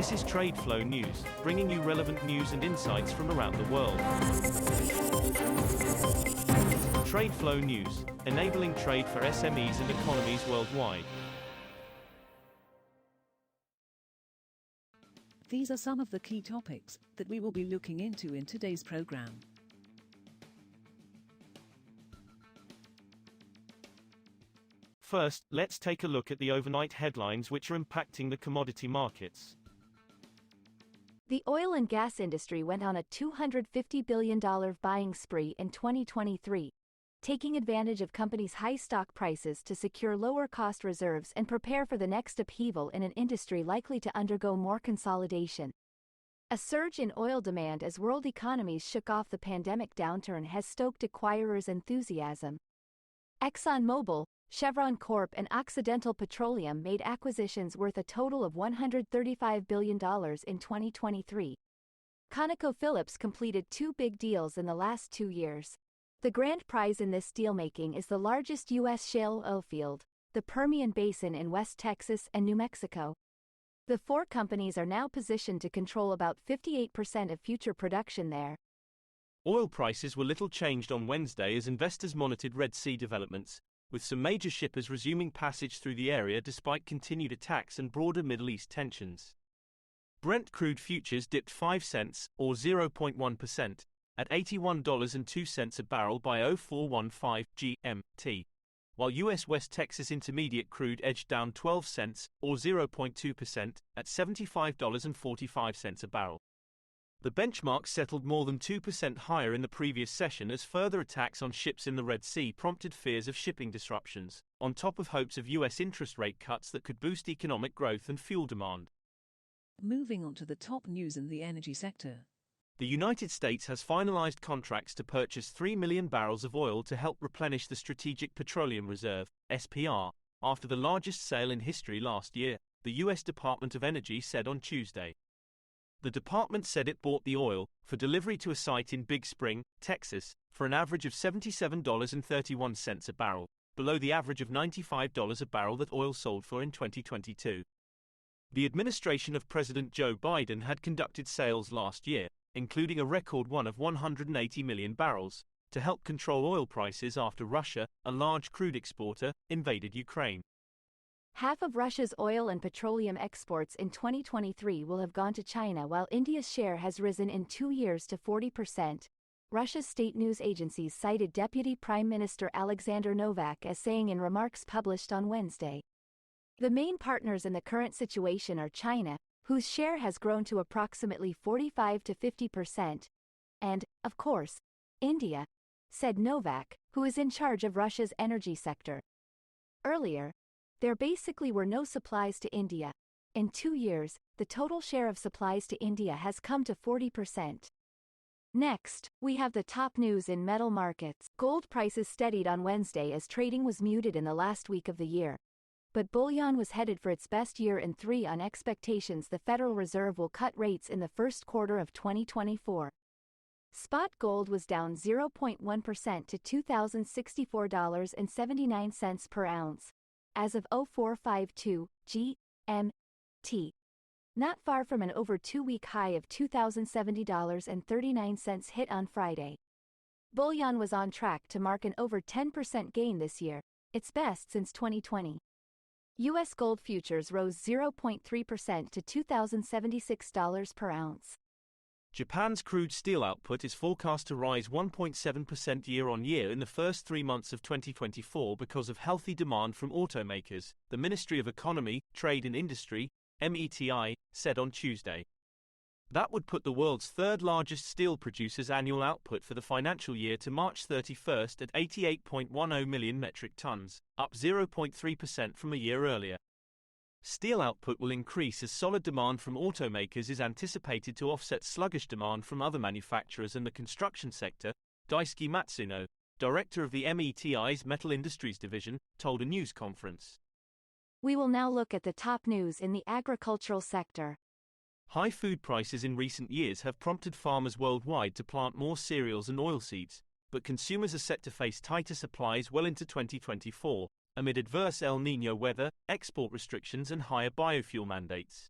This is TradeFlow News, bringing you relevant news and insights from around the world. TradeFlow News, enabling trade for SMEs and economies worldwide. These are some of the key topics that we will be looking into in today's program. First, let's take a look at the overnight headlines which are impacting the commodity markets. The oil and gas industry went on a $250 billion buying spree in 2023, taking advantage of companies' high stock prices to secure lower-cost reserves and prepare for the next upheaval in an industry likely to undergo more consolidation. A surge in oil demand as world economies shook off the pandemic downturn has stoked acquirers' enthusiasm. ExxonMobil, Chevron Corp and Occidental Petroleum made acquisitions worth a total of $135 billion in 2023. ConocoPhillips completed two big deals in the last 2 years. The grand prize in this dealmaking is the largest U.S. shale oil field, the Permian Basin in West Texas and New Mexico. The four companies are now positioned to control about 58% of future production there. Oil prices were little changed on Wednesday as investors monitored Red Sea developments, with some major shippers resuming passage through the area despite continued attacks and broader Middle East tensions. Brent crude futures dipped 5 cents, or 0.1%, at $81.02 a barrel by 0415 GMT, while U.S. West Texas Intermediate crude edged down 12 cents, or 0.2%, at $75.45 a barrel. The benchmark settled more than 2% higher in the previous session as further attacks on ships in the Red Sea prompted fears of shipping disruptions, on top of hopes of U.S. interest rate cuts that could boost economic growth and fuel demand. Moving on to the top news in the energy sector. The United States has finalized contracts to purchase 3 million barrels of oil to help replenish the Strategic Petroleum Reserve, SPR, after the largest sale in history last year, the U.S. Department of Energy said on Tuesday. The department said it bought the oil, for delivery to a site in Big Spring, Texas, for an average of $77.31 a barrel, below the average of $95 a barrel that oil sold for in 2022. The administration of President Joe Biden had conducted sales last year, including a record one of 180 million barrels, to help control oil prices after Russia, a large crude exporter, invaded Ukraine. Half of Russia's oil and petroleum exports in 2023 will have gone to China, while India's share has risen in 2 years to 40%. Russia's state news agencies cited Deputy Prime Minister Alexander Novak as saying in remarks published on Wednesday. The main partners in the current situation are China, whose share has grown to approximately 45 to 50%, and, of course, India, said Novak, who is in charge of Russia's energy sector. Earlier, there basically were no supplies to India. In 2 years, the total share of supplies to India has come to 40%. Next, we have the top news in metal markets. Gold prices steadied on Wednesday as trading was muted in the last week of the year. But bullion was headed for its best year in 3 on expectations the Federal Reserve will cut rates in the first quarter of 2024. Spot gold was down 0.1% to $2,064.79 per ounce, as of 0452 GMT, not far from an over 2-week high of $2,070.39 hit on Friday. Bullion was on track to mark an over 10% gain this year, its best since 2020. U.S. gold futures rose 0.3% to $2,076 per ounce. Japan's crude steel output is forecast to rise 1.7% year-on-year in the first 3 months of 2024 because of healthy demand from automakers, the Ministry of Economy, Trade and Industry, METI, said on Tuesday. That would put the world's third-largest steel producer's annual output for the financial year to March 31st at 88.10 million metric tons, up 0.3% from a year earlier. Steel output will increase as solid demand from automakers is anticipated to offset sluggish demand from other manufacturers and the construction sector, Daisuke Matsuno, director of the METI's Metal Industries Division, told a news conference. We will now look at the top news in the agricultural sector. High food prices in recent years have prompted farmers worldwide to plant more cereals and oilseeds, but consumers are set to face tighter supplies well into 2024, amid adverse El Niño weather, export restrictions and higher biofuel mandates.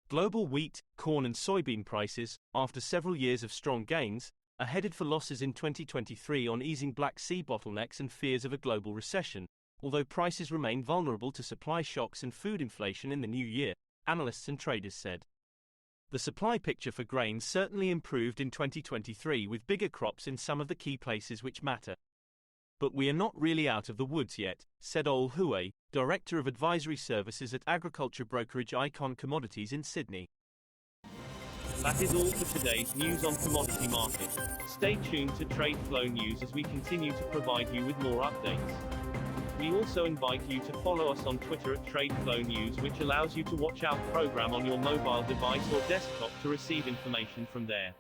Global wheat, corn and soybean prices, after several years of strong gains, are headed for losses in 2023 on easing Black Sea bottlenecks and fears of a global recession, although prices remain vulnerable to supply shocks and food inflation in the new year, analysts and traders said. The supply picture for grains certainly improved in 2023 with bigger crops in some of the key places which matter. But we are not really out of the woods yet, said Ol Hue, Director of Advisory Services at agriculture brokerage Icon Commodities in Sydney. That is all for today's news on commodity markets. Stay tuned to TradeFlow News as we continue to provide you with more updates. We also invite you to follow us on Twitter at TradeFlow News, which allows you to watch our program on your mobile device or desktop to receive information from there.